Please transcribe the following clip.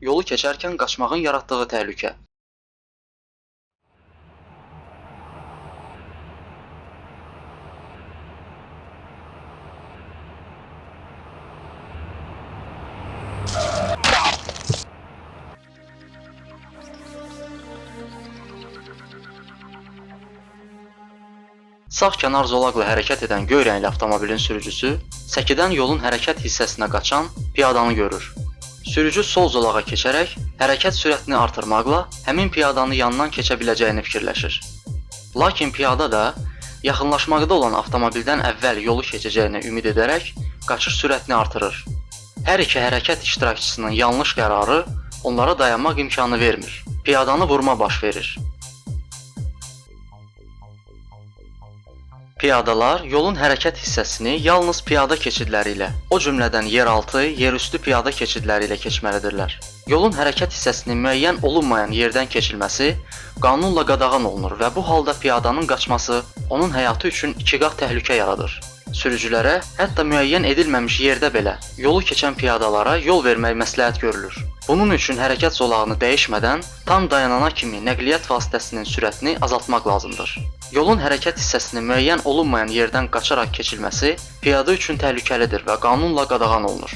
Yolu keçərkən qaçmağın yaratdığı təhlükə. Sağ kənar zolaqla hərəkət edən göy rəngli avtomobilin sürücüsü səkidən yolun hərəkət hissəsinə qaçan piyadanı görür. Sürücü sol zolağa keçərək hərəkət sürətini artırmaqla həmin piyadanı yanından keçə biləcəyini fikirləşir. Lakin piyada da yaxınlaşmaqda olan avtomobildən əvvəl yolu keçəcəyini ümid edərək qaçış sürətini artırır. Hər iki hərəkət iştirakçısının yanlış qərarı onlara dayanmaq imkanı vermir. Piyadanı vurma baş verir. Piyadalar yolun hərəkət hissəsini yalnız piyada keçidləri ilə, o cümlədən yeraltı, yerüstü piyada keçidləri ilə keçməlidirlər. Yolun hərəkət hissəsinin müəyyən olunmayan yerdən keçilməsi qanunla qadağan olunur və bu halda piyadanın qaçması onun həyatı üçün 2 qat təhlükə yaradır. Sürücülərə hətta müəyyən edilməmiş yerdə belə yolu keçən piyadalara yol vermək məsləhət görülür. Bunun üçün hərəkət zolağını dəyişmədən tam dayanana kimi nəqliyyat vasitəsinin sürətini azaltmaq lazımdır. Yolun hərəkət hissəsini müəyyən olunmayan yerdən qaçaraq keçilməsi piyada üçün təhlükəlidir və qanunla qadağan olunur.